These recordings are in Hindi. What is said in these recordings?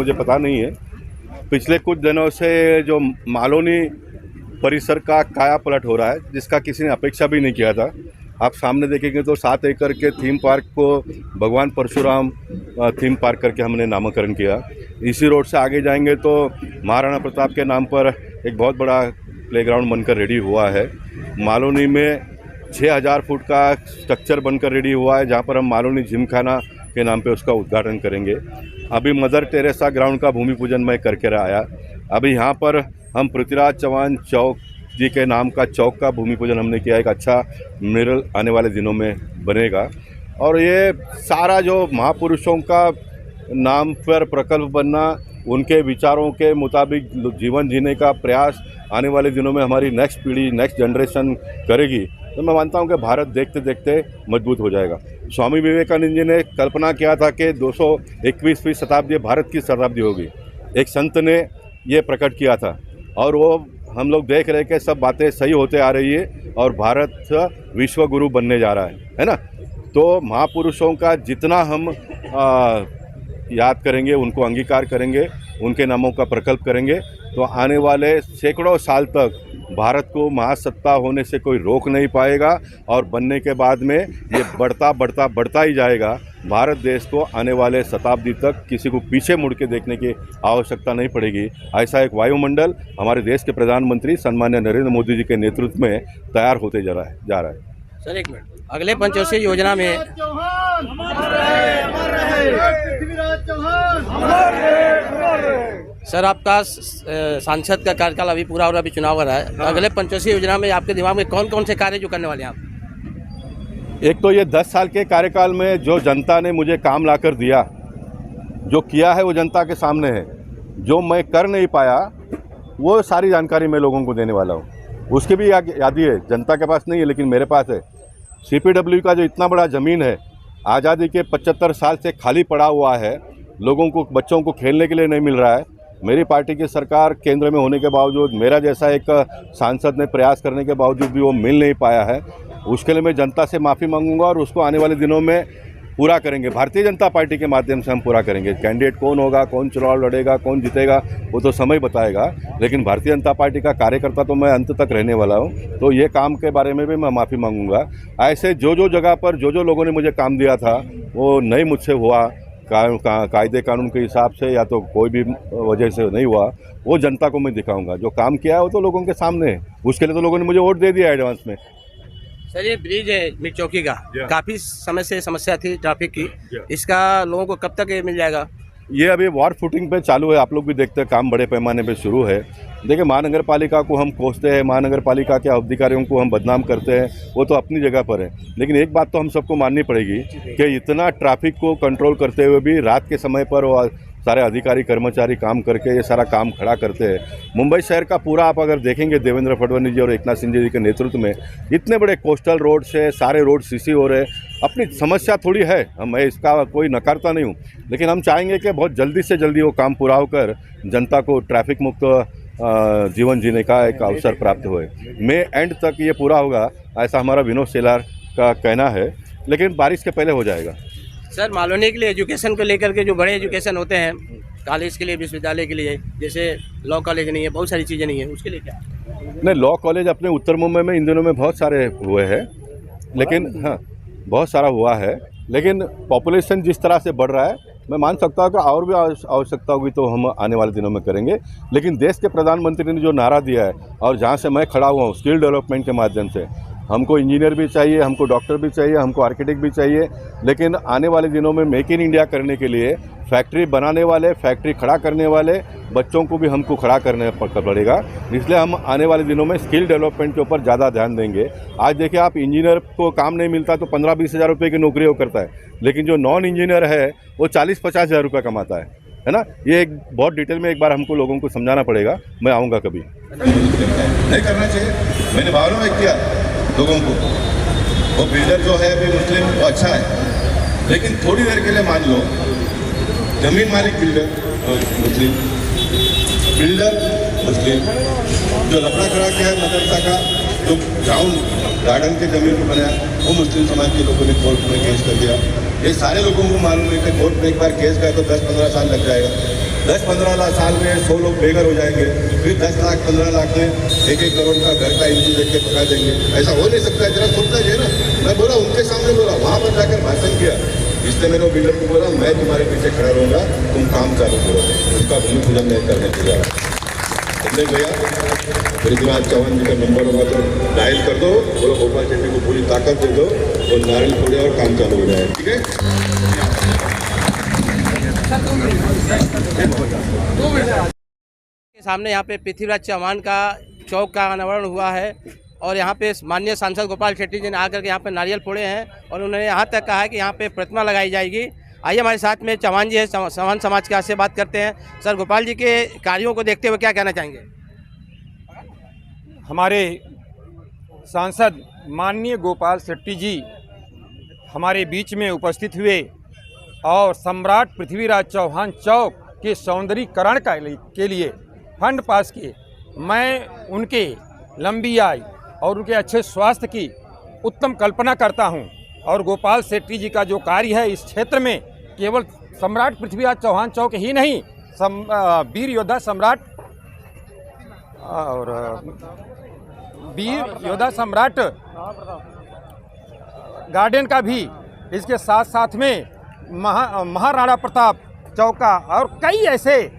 मुझे पता नहीं है। पिछले कुछ दिनों से जो मालोनी परिसर का काया पलट हो रहा है, जिसका किसी ने अपेक्षा भी नहीं किया था। आप सामने देखेंगे तो 7 एकड़ के थीम पार्क को भगवान परशुराम थीम पार्क करके हमने नामकरण किया। इसी रोड से आगे जाएंगे तो महाराणा प्रताप के नाम पर एक बहुत बड़ा प्लेग्राउंड बनकर रेडी हुआ है। मालोनी में 6000 फुट का स्ट्रक्चर बनकर रेडी हुआ है, जहां पर हम मालोनी जिमखाना के नाम पे उसका उद्घाटन करेंगे। अभी मदर टेरेसा ग्राउंड का भूमि पूजन मैं करके आया। अभी यहाँ पर हम पृथ्वीराज चौहान चौक जी के नाम का चौक का भूमि पूजन हमने किया। एक अच्छा म्यूरल आने वाले दिनों में बनेगा। और ये सारा जो महापुरुषों का नाम पर प्रकल्प बनना, उनके विचारों के मुताबिक जीवन जीने का प्रयास आने वाले दिनों में हमारी नेक्स्ट पीढ़ी, नेक्स्ट जनरेशन करेगी, तो मैं मानता हूं कि भारत देखते देखते मजबूत हो जाएगा। स्वामी विवेकानंद जी ने कल्पना किया था कि 221वीं शताब्दी भारत की शताब्दी होगी। एक संत ने ये प्रकट किया था और वो हम लोग देख रहे हैं कि सब बातें सही होते आ रही है और भारत विश्व गुरु बनने जा रहा है ना। तो महापुरुषों का जितना हम याद करेंगे, उनको अंगीकार करेंगे, उनके नामों का प्रकल्प करेंगे, तो आने वाले सैकड़ों साल तक भारत को महासत्ता होने से कोई रोक नहीं पाएगा और बनने के बाद में ये बढ़ता ही जाएगा। भारत देश को आने वाले शताब्दी तक किसी को पीछे मुड़ के देखने की आवश्यकता नहीं पड़ेगी। ऐसा एक वायुमंडल हमारे देश के प्रधानमंत्री सन्मान्य नरेंद्र मोदी जी के नेतृत्व में तैयार होते जा रहा है। सर एक मिनट, अगले पंचवर्षीय योजना में सर आपका सांसद का कार्यकाल अभी पूरा हो रहा है, अभी चुनाव हो रहा है। अगले पंचवर्षीय योजना में आपके दिमाग में कौन कौन से कार्य जो करने वाले हैं आप? एक तो ये 10 साल के कार्यकाल में जो जनता ने मुझे काम लाकर दिया, जो किया है वो जनता के सामने है। जो मैं कर नहीं पाया वो सारी जानकारी मैं लोगों को देने वाला हूँ। उसकी भी यादी है, जनता के पास नहीं है लेकिन मेरे पास है। CPW का जो इतना बड़ा ज़मीन है, आज़ादी के 75 साल से खाली पड़ा हुआ है, लोगों को, बच्चों को खेलने के लिए नहीं मिल रहा है। मेरी पार्टी की सरकार केंद्र में होने के बावजूद, मेरा जैसा एक सांसद ने प्रयास करने के बावजूद भी वो मिल नहीं पाया है। उसके लिए मैं जनता से माफ़ी मांगूंगा और उसको आने वाले दिनों में पूरा करेंगे। भारतीय जनता पार्टी के माध्यम से हम पूरा करेंगे। कैंडिडेट कौन होगा, कौन चुनाव लड़ेगा, कौन जीतेगा, वो तो समय बताएगा, लेकिन भारतीय जनता पार्टी का कार्यकर्ता तो मैं अंत तक रहने वाला हूँ। तो ये काम के बारे में भी मैं माफ़ी मांगूंगा। ऐसे जो जगह पर जो लोगों ने मुझे काम दिया था वो नहीं मुझसे हुआ, कायदे कानून के हिसाब से या तो कोई भी वजह से नहीं हुआ, वो जनता को मैं दिखाऊंगा। जो काम किया है वो तो लोगों के सामने है। उसके लिए तो लोगों ने मुझे वोट दे दिया एडवांस में। सर ये ब्रिज है मिर्च चौकी का, काफ़ी समय से समस्या थी ट्रैफिक की, इसका लोगों को कब तक ये मिल जाएगा? ये अभी वॉर फुटिंग पे चालू है। आप लोग भी देखते हैं, काम बड़े पैमाने पे शुरू है। देखिए, महानगर पालिका को हम कोसते हैं, महानगर पालिका के अधिकारियों को हम बदनाम करते हैं, वो तो अपनी जगह पर है। लेकिन एक बात तो हम सबको माननी पड़ेगी कि इतना ट्रैफिक को कंट्रोल करते हुए भी रात के समय पर वो सारे अधिकारी कर्मचारी काम करके ये सारा काम खड़ा करते हैं। मुंबई शहर का पूरा आप अगर देखेंगे, देवेंद्र फडणवीस जी और एकनाथ शिंदे जी के नेतृत्व में इतने बड़े कोस्टल रोड से सारे रोड सीसी हो रहे। अपनी समस्या थोड़ी है, मैं इसका कोई नकारता नहीं हूँ, लेकिन हम चाहेंगे कि बहुत जल्दी से जल्दी वो काम पूरा होकर जनता को ट्रैफिक मुक्त जीवन जीने का एक अवसर प्राप्त हुए। मई एंड तक ये पूरा होगा, ऐसा हमारा विनोद सेलार का कहना है, लेकिन बारिश के पहले हो जाएगा। सर मालोनी के लिए एजुकेशन को लेकर के जो बड़े एजुकेशन होते हैं, कॉलेज के लिए, विश्वविद्यालय के लिए, जैसे लॉ कॉलेज नहीं है, बहुत सारी चीज़ें नहीं है, उसके लिए क्या? नहीं, लॉ कॉलेज अपने उत्तर मुंबई में इन दिनों में बहुत सारे हुए हैं, लेकिन हाँ बहुत सारा हुआ है, लेकिन पॉपुलेशन जिस तरह से बढ़ रहा है, मैं मान सकता हूँ कि और भी आवश्यकता होगी तो हम आने वाले दिनों में करेंगे। लेकिन देश के प्रधानमंत्री ने जो नारा दिया है और जहाँ से मैं खड़ा हुआ हूँ, स्किल डेवलपमेंट के माध्यम से, हमको इंजीनियर भी चाहिए, हमको डॉक्टर भी चाहिए, हमको आर्किटेक्ट भी चाहिए, लेकिन आने वाले दिनों में मेक इन इंडिया करने के लिए फैक्ट्री बनाने वाले, फैक्ट्री खड़ा करने वाले बच्चों को भी हमको खड़ा करने पड़ेगा। इसलिए हम आने वाले दिनों में स्किल डेवलपमेंट के ऊपर ज़्यादा ध्यान देंगे। आज देखिए, आप इंजीनियर को काम नहीं मिलता तो 15-20 हज़ार रुपये की नौकरी वो करता है, लेकिन जो नॉन इंजीनियर है वो 40-50 हज़ार रुपये कमाता है ना। ये एक बहुत डिटेल में एक बार हमको लोगों को समझाना पड़ेगा। मैं आऊँगा कभी। नहीं करना चाहिए, मैंने भावना व्यक्त किया लोगों को। वो बिल्डर जो है अभी मुस्लिम, वो अच्छा है, लेकिन थोड़ी देर के लिए मान लो जमीन मालिक बिल्डर मुस्लिम, बिल्डर मुस्लिम, जो लफड़ा करा के है मदरसा का, जो ग्राउंड गार्डन के जमीन पर बनाया, वो मुस्लिम समाज के लोगों ने कोर्ट में केस कर दिया। ये सारे लोगों को मालूम है कि कोर्ट में एक बार केस गया तो 10-15 साल लग जाएगा। 10-15 लाख साल में 100 लोग बेघर हो जाएंगे, फिर 10 लाख 15 लाख में 1-1 करोड़ का घर का इंतजाम देख के पका देंगे। ऐसा हो नहीं सकता है, जरा सोचना चाहिए ना। मैं बोला उनके सामने, बोला वहाँ पर जाकर भाषण किया, इसने मेरे बिल्डर को बोला मैं तुम्हारे पीछे खड़ा रहूँगा, तुम काम चालू करो। उसका भूमि पूजन नहीं करने को जा रहा। तुमने गया पृथ्वीराज चौहान जी का नंबर होगा तो डायल कर दो, बोलो गोपाल शेट्टी को पूरी ताकत दे दो और नारियल फोड़े और काम चालू हो जाए। ठीक है। सामने यहाँ पे पृथ्वीराज चौहान का चौक का अनावरण हुआ है और यहाँ पे माननीय सांसद गोपाल शेट्टी जी ने आकर के यहाँ पे नारियल फोड़े हैं और उन्होंने यहाँ तक कहा है कि यहाँ पे प्रतिमा लगाई जाएगी। आइए हमारे साथ में चौहान जी है, चौहान समाज के से बात करते हैं। सर, गोपाल जी के कार्यों को देखते हुए क्या कहना चाहेंगे? हमारे सांसद माननीय गोपाल शेट्टी जी हमारे बीच में उपस्थित हुए और सम्राट पृथ्वीराज चौहान चौक के सौंदर्यीकरण के लिए फंड पास किए। मैं उनके लंबी आयु और उनके अच्छे स्वास्थ्य की उत्तम कल्पना करता हूं और गोपाल शेट्टी जी का जो कार्य है इस क्षेत्र में केवल सम्राट पृथ्वीराज चौहान चौक ही नहीं, वीर योद्धा सम्राट और वीर योद्धा सम्राट गार्डन का भी इसके साथ साथ में महाराणा प्रताप चौका और कई ऐसे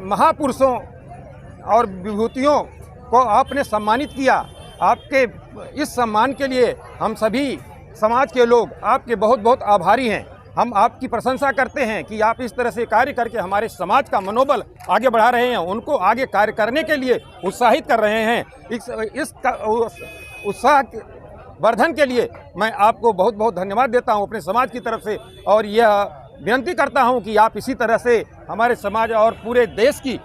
महापुरुषों और विभूतियों को आपने सम्मानित किया। आपके इस सम्मान के लिए हम सभी समाज के लोग आपके बहुत बहुत आभारी हैं। हम आपकी प्रशंसा करते हैं कि आप इस तरह से कार्य करके हमारे समाज का मनोबल आगे बढ़ा रहे हैं, उनको आगे कार्य करने के लिए उत्साहित कर रहे हैं। इस उत्साह वर्धन के लिए मैं आपको बहुत बहुत धन्यवाद देता हूं अपने समाज की तरफ से और यह विनती करता हूं कि आप इसी तरह से हमारे समाज और पूरे देश की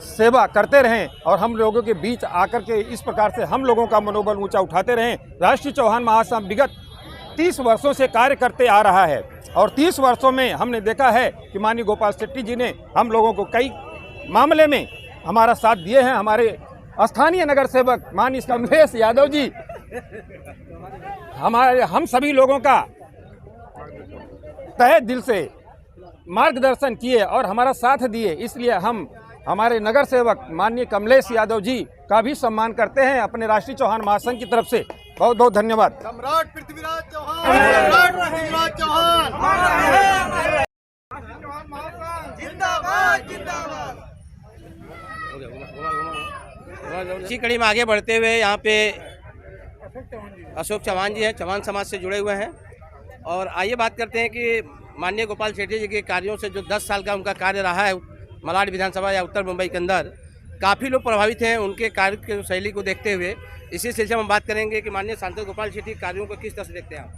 सेवा करते रहें और हम लोगों के बीच आकर के इस प्रकार से हम लोगों का मनोबल ऊंचा उठाते रहें। राष्ट्रीय चौहान महासंघ विगत 30 वर्षों से कार्य करते आ रहा है और 30 वर्षों में हमने देखा है कि माननीय गोपाल शेट्टी जी ने हम लोगों को कई मामले में हमारा साथ दिए हैं। हमारे स्थानीय नगर सेवक माननीय कमलेश यादव जी हम सभी लोगों का तहे दिल से मार्गदर्शन किए और हमारा साथ दिए, इसलिए हम हमारे नगर सेवक माननीय कमलेश यादव जी का भी सम्मान करते हैं अपने राष्ट्रीय चौहान महासंघ की तरफ से। बहुत बहुत धन्यवाद। सम्राट पृथ्वीराज चौहान, सम्राट पृथ्वीराज चौहान जिंदाबाद जिंदाबाद। इसी कड़ी में आगे बढ़ते हुए यहाँ पे अशोक चौहान जी हैं, चौहान समाज से जुड़े हुए हैं और आइए बात करते हैं कि माननीय गोपाल शेट्टी जी के कार्यों से जो 10 साल का उनका कार्य रहा है मलाड विधानसभा या उत्तर मुंबई के अंदर, काफ़ी लोग प्रभावित हैं उनके कार्य की शैली को देखते हुए। इसी सिलसिले में हम बात करेंगे कि माननीय सांसद गोपाल शेट्टी कार्यों को किस तरह से देखते हैं आप?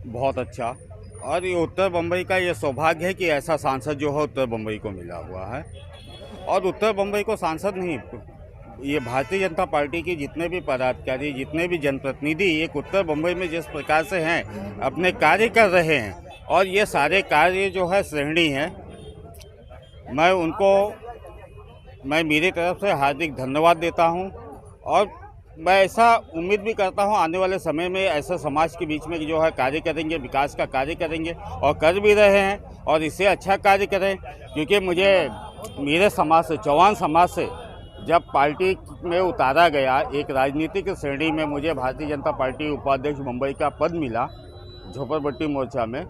बहुत अच्छा, और ये उत्तर मुंबई का ये सौभाग्य है कि ऐसा सांसद जो है उत्तर मुंबई को मिला हुआ है। और उत्तर मुंबई को सांसद नहीं, ये भारतीय जनता पार्टी की जितने भी पदाधिकारी, जितने भी जनप्रतिनिधि एक उत्तर मुंबई में जिस प्रकार से हैं अपने कार्य कर रहे हैं और ये सारे कार्य जो है श्रेणी हैं, मैं मेरी तरफ से हार्दिक धन्यवाद देता हूं और मैं ऐसा उम्मीद भी करता हूं आने वाले समय में ऐसा समाज के बीच में जो है कार्य करेंगे, विकास का कार्य करेंगे और कर भी रहे हैं और इससे अच्छा कार्य करें। क्योंकि मुझे मेरे समाज से, चौहान समाज से जब पार्टी में उतारा गया, एक राजनीतिक श्रेणी में मुझे भारतीय जनता पार्टी उपाध्यक्ष मुंबई का पद मिला झोपड़पट्टी मोर्चा में,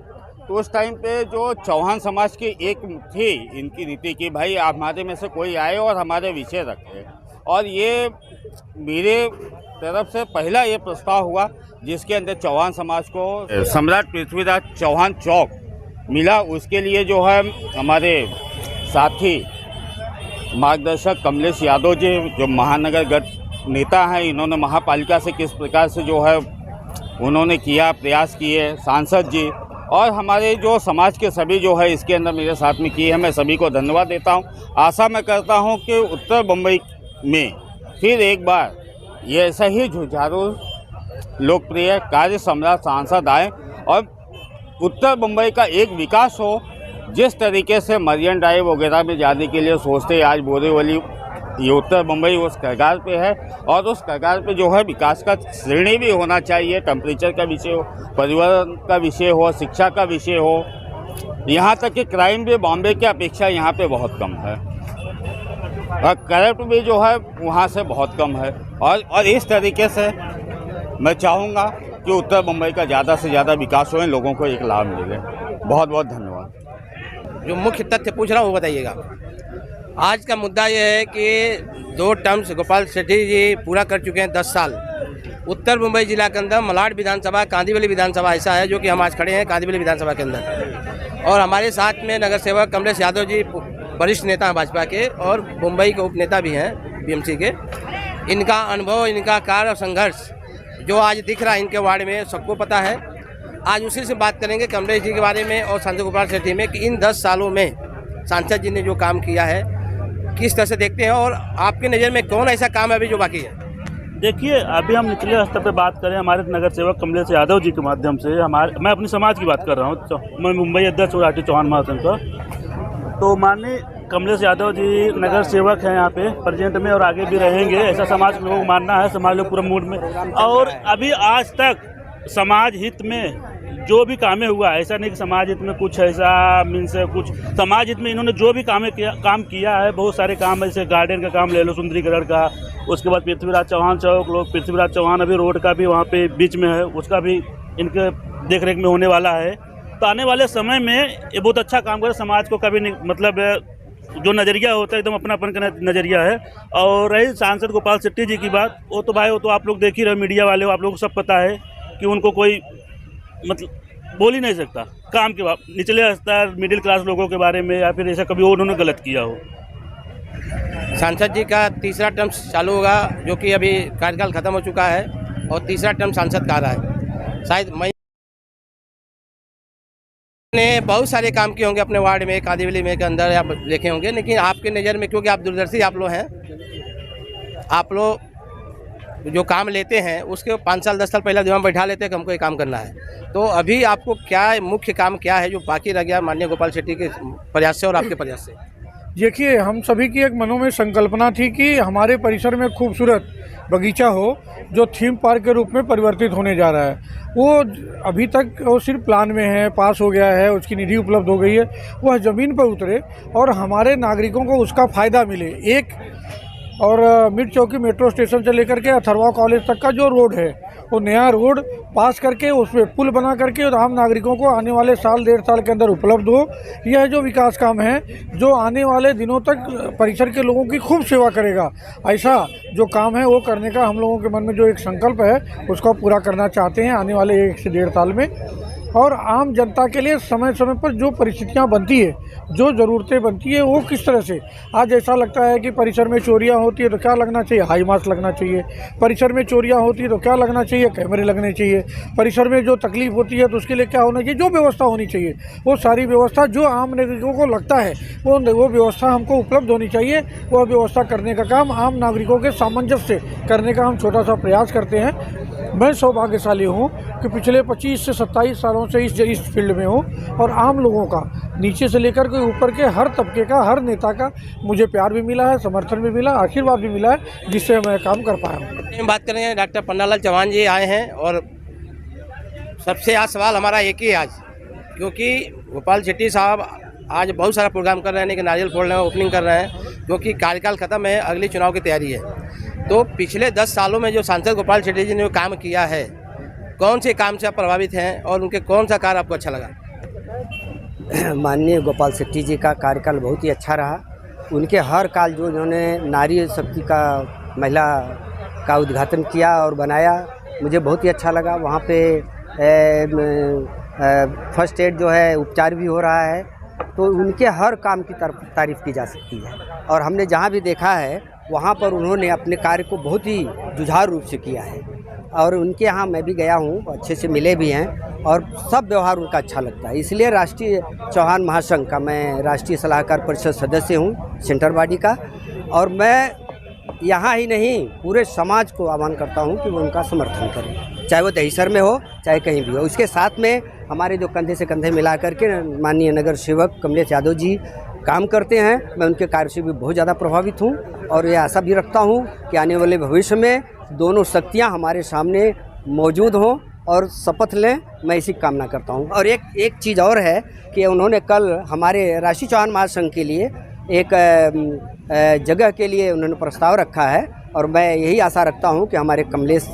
तो उस टाइम पे जो चौहान समाज की एक थी इनकी नीति की भाई हमारे में से कोई आए और हमारे विषय रखे, और ये मेरे तरफ से पहला ये प्रस्ताव हुआ जिसके अंदर चौहान समाज को सम्राट पृथ्वीराज चौहान चौक मिला। उसके लिए जो है हमारे साथी मार्गदर्शक कमलेश यादव जी जो महानगर गठ नेता हैं, इन्होंने महापालिका से किस प्रकार से जो है उन्होंने किया, प्रयास किए, सांसद जी और हमारे जो समाज के सभी जो है इसके अंदर मेरे साथ में किए हैं, मैं सभी को धन्यवाद देता हूं। आशा मैं करता हूं कि उत्तर मुंबई में फिर एक बार ये ऐसा ही जुझारू लोकप्रिय कार्य सम्राट सांसद आए और उत्तर मुंबई का एक विकास हो। जिस तरीके से मरियन ड्राइव वगैरह में जाने के लिए सोचते आज बोरीवली, ये उत्तर मुंबई उस कगार पे है और उस कगार पे जो है विकास का श्रेणी भी होना चाहिए। टेम्परेचर का विषय हो, पर्यावरण का विषय हो, शिक्षा का विषय हो, यहाँ तक कि क्राइम भी बॉम्बे की अपेक्षा यहाँ पे बहुत कम है और करप्ट भी जो है वहाँ से बहुत कम है। और इस तरीके से मैं चाहूँगा कि उत्तर मुंबई का ज़्यादा से ज़्यादा विकास हो, लोगों को एक लाभ मिले। बहुत बहुत धन्यवाद। जो मुख्य तथ्य पूछ रहा हूँ वो बताइएगा। आज का मुद्दा ये है कि 2 टर्म्स गोपाल शेट्टी जी पूरा कर चुके हैं 10 साल। उत्तर मुंबई जिला के अंदर मलाड विधानसभा, कांदिवली विधानसभा ऐसा है जो कि हम आज खड़े हैं कांदिवली विधानसभा के अंदर, और हमारे साथ में नगर सेवक कमलेश यादव जी वरिष्ठ नेता हैं भाजपा के और मुंबई के उपनेता भी हैं बीएमसी के। इनका अनुभव, इनका कार्य और संघर्ष जो आज दिख रहा है इनके वार्ड में सबको पता है। आज उसी से बात करेंगे कमलेश जी के बारे में और सांसद गोपाल शेट्टी में कि इन 10 सालों में सांसद जी ने जो काम किया है किस तरह से देखते हैं और आपके नज़र में कौन ऐसा काम है अभी जो बाकी है। देखिए, अभी हम निचले स्तर पे बात करें, हमारे नगर सेवक कमलेश यादव जी के माध्यम से मैं अपनी समाज की बात कर रहा हूँ, मैं मुंबई अध्यक्ष और आरटी चौहान महासंघ का। तो माननीय कमलेश यादव जी नगर सेवक हैं यहाँ पे प्रेजेंट में और आगे भी रहेंगे, ऐसा समाज के लोगों को मानना है। समाज लोग पूरा मूड में, और अभी आज तक समाज हित में जो भी कामें हुआ, ऐसा नहीं कि समाज हित में कुछ ऐसा मीन्स कुछ, समाज हित में इन्होंने जो भी काम किया है, बहुत सारे काम, जैसे गार्डन का काम ले लो सुंदरीकरण का, उसके बाद पृथ्वीराज चौहान चौक, लोग पृथ्वीराज चौहान अभी रोड का भी वहाँ पे बीच में है, उसका भी इनके देखरेख में होने वाला है। तो आने वाले समय में ये बहुत अच्छा काम करे, समाज को कभी नहीं, मतलब जो नज़रिया होता है एकदम अपनापन का नज़रिया है। और रही सांसद गोपाल शेट्टी जी की बात, वो तो भाई वो तो आप लोग देख ही रहे, मीडिया वाले हो, आप लोगों को सब पता है कि उनको कोई मतलब बोल ही नहीं सकता काम के बाद, निचले स्तर मिडिल क्लास लोगों के बारे में या फिर ऐसा कभी उन्होंने गलत किया हो। सांसद जी का तीसरा टर्म चालू होगा जो कि अभी कार्यकाल खत्म हो चुका है और तीसरा टर्म सांसद का आ रहा है। शायद मैं ने बहुत सारे काम किए होंगे अपने वार्ड में, कांदिवली में के अंदर आप देखे होंगे, लेकिन आपके नज़र में, क्योंकि आप दूरदर्शी आप लोग हैं, आप लोग जो काम लेते हैं उसके 5 साल 10 साल पहले दिमाग बैठा लेते हैं कि हमको ये काम करना है। तो अभी आपको क्या मुख्य काम क्या है जो बाकी रह गया माननीय गोपाल शेट्टी के प्रयास से और आपके प्रयास से? देखिए, हम सभी की एक मनों में संकल्पना थी कि हमारे परिसर में खूबसूरत बगीचा हो जो थीम पार्क के रूप में परिवर्तित होने जा रहा है। वो अभी तक वो सिर्फ प्लान में है, पास हो गया है, उसकी निधि उपलब्ध हो गई है, वह ज़मीन पर उतरे और हमारे नागरिकों को उसका फ़ायदा मिले। एक और मिड चौकी मेट्रो स्टेशन से लेकर के अथर्वा कॉलेज तक का जो रोड है, वो नया रोड पास करके उस पर पुल बना करके और आम नागरिकों को आने वाले साल 1.5 साल के अंदर उपलब्ध हो। यह जो विकास काम है जो आने वाले दिनों तक परिसर के लोगों की खूब सेवा करेगा, ऐसा जो काम है वो करने का हम लोगों के मन में जो एक संकल्प है उसको पूरा करना चाहते हैं आने वाले 1 से 1.5 साल में। और आम जनता के लिए समय समय पर जो परिस्थितियां बनती है, जो ज़रूरतें बनती है, वो किस तरह से, आज ऐसा लगता है कि परिसर में चोरियां होती है तो क्या लगना चाहिए, हाई मास्क लगना चाहिए। परिसर में चोरियां होती है तो क्या लगना चाहिए, कैमरे लगने चाहिए। परिसर में जो तकलीफ होती है तो उसके लिए क्या होना चाहिए, जो व्यवस्था होनी चाहिए वो सारी व्यवस्था जो आम नागरिकों को लगता है वो व्यवस्था हमको उपलब्ध होनी चाहिए। वह व्यवस्था करने का काम आम नागरिकों के सामंजस्य से करने का हम छोटा सा प्रयास करते हैं। मैं सौभाग्यशाली हूँ कि पिछले 25 से 27 सालों से इस फील्ड में हूँ और आम लोगों का नीचे से लेकर के ऊपर के हर तबके का, हर नेता का मुझे प्यार भी मिला है, समर्थन भी मिला, आशीर्वाद भी मिला है, जिससे मैं काम कर पाया हूँ। बात करेंगे डॉक्टर पन्नालाल चौहान जी आए हैं और सबसे आज सवाल हमारा एक ही आज, क्योंकि गोपाल शेट्टी साहब आज बहुत सारा प्रोग्राम कर रहे हैं, नारियल फोड़ रहे हैं, ओपनिंग कर रहे हैं, क्योंकि कार्यकाल खत्म है, अगली चुनाव की तैयारी है। तो पिछले 10 सालों में जो सांसद गोपाल शेट्टी जी ने जो काम किया है, कौन से काम से आप प्रभावित हैं और उनके कौन सा कार्य आपको अच्छा लगा? माननीय गोपाल शेट्टी जी का कार्यकाल बहुत ही अच्छा रहा। उनके हर काल जो उन्होंने नारी शक्ति का, महिला का उद्घाटन किया और बनाया, मुझे बहुत ही अच्छा लगा। वहाँ पे फर्स्ट एड जो है उपचार भी हो रहा है, तो उनके हर काम की तारीफ़ की जा सकती है। और हमने जहाँ भी देखा है वहाँ पर उन्होंने अपने कार्य को बहुत ही जुझारू रूप से किया है और उनके यहाँ मैं भी गया हूँ, अच्छे से मिले भी हैं और सब व्यवहार उनका अच्छा लगता है। इसलिए राष्ट्रीय चौहान महासंघ का मैं राष्ट्रीय सलाहकार परिषद सदस्य हूँ, सेंटर बॉडी का, और मैं यहाँ ही नहीं पूरे समाज को आह्वान करता हूँ कि वो उनका समर्थन करें, चाहे वो दहीसर में हो चाहे कहीं भी हो। उसके साथ में हमारे जो कंधे से कंधे मिला करके माननीय नगर सेवक कमलेश यादव जी काम करते हैं, मैं उनके कार्य से भी बहुत ज़्यादा प्रभावित हूँ और ये आशा भी रखता हूँ कि आने वाले भविष्य में दोनों शक्तियाँ हमारे सामने मौजूद हों और शपथ लें, मैं इसी की कामना करता हूँ। और एक चीज़ और है कि उन्होंने कल हमारे राष्ट्रीय चौहान महासंघ के लिए एक जगह के लिए उन्होंने प्रस्ताव रखा है, और मैं यही आशा रखता हूँ कि हमारे कमलेश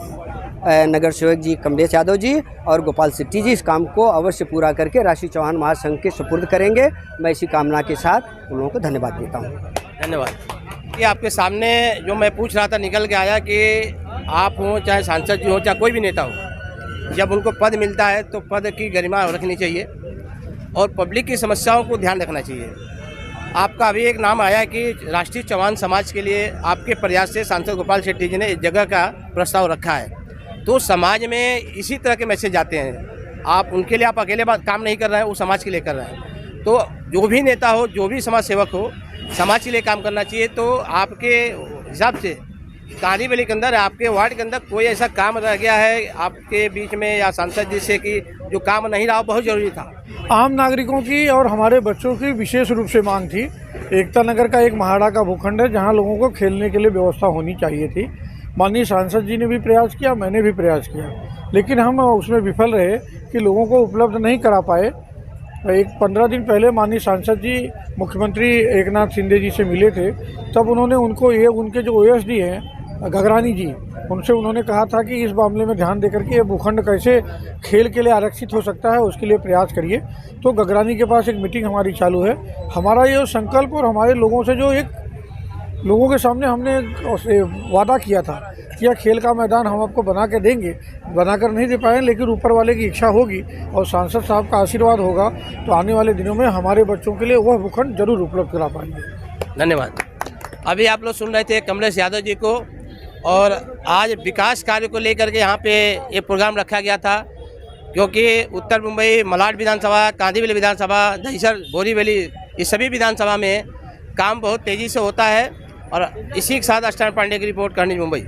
नगर सेवक जी कमलेश यादव जी और गोपाल शेट्टी जी इस काम को अवश्य पूरा करके राष्ट्रीय चौहान महासंघ के सुपुर्द करेंगे। मैं इसी कामना के साथ उन लोगों को धन्यवाद देता हूँ। धन्यवाद। ये आपके सामने जो मैं पूछ रहा था निकल के आया कि आप हों चाहे सांसद जी हो चाहे कोई भी नेता हो, जब उनको पद मिलता है तो पद की गरिमा रखनी चाहिए और पब्लिक की समस्याओं को ध्यान रखना चाहिए। आपका अभी एक नाम आया कि राष्ट्रीय चौहान समाज के लिए आपके प्रयास से सांसद गोपाल शेट्टी जी ने इस जगह का प्रस्ताव रखा है, तो समाज में इसी तरह के मैसेज आते हैं। आप उनके लिए आप अकेले काम नहीं कर रहे हैं, वो समाज के लिए कर रहे हैं। तो जो भी नेता हो, जो भी समाज सेवक हो, समाज के लिए काम करना चाहिए। तो आपके हिसाब से कांदीवली के अंदर, आपके वार्ड के अंदर कोई ऐसा काम रह गया है आपके बीच में या सांसद जी से कि जो काम नहीं रहा, बहुत ज़रूरी था? आम नागरिकों की और हमारे बच्चों की विशेष रूप से मांग थी। एकता नगर का एक महाड़ा का भूखंड है जहां लोगों को खेलने के लिए व्यवस्था होनी चाहिए थी। माननीय सांसद जी ने भी प्रयास किया, मैंने भी प्रयास किया, लेकिन हम उसमें विफल रहे कि लोगों को उपलब्ध नहीं करा पाए। 15 दिन पहले माननीय सांसद जी मुख्यमंत्री एकनाथ शिंदे जी से मिले थे, तब उन्होंने उनके जो ओएसडी हैं गगरानी जी, उनसे उन्होंने कहा था कि इस मामले में ध्यान देकर के ये भूखंड कैसे खेल के लिए आरक्षित हो सकता है, उसके लिए प्रयास करिए। तो गगरानी के पास एक मीटिंग हमारी चालू है। हमारा ये संकल्प और हमारे लोगों से जो एक लोगों के सामने हमने वादा किया था कि यह खेल का मैदान हम आपको बना के देंगे, बनाकर नहीं दे पाए, लेकिन ऊपर वाले की इच्छा होगी और सांसद साहब का आशीर्वाद होगा तो आने वाले दिनों में हमारे बच्चों के लिए वह भूखंड जरूर उपलब्ध करा पाएंगे। धन्यवाद। अभी आप लोग सुन रहे थे कमलेश यादव जी को, और आज विकास कार्य को लेकर के यहाँ पे ये प्रोग्राम रखा गया था, क्योंकि उत्तर मुंबई मलाड विधानसभा, कांदीवली विधानसभा, दहिसर, बोरीवली, इस सभी विधानसभा में काम बहुत तेज़ी से होता है। और इसी के साथ अस्टान पांडे की रिपोर्ट, करनी मुंबई।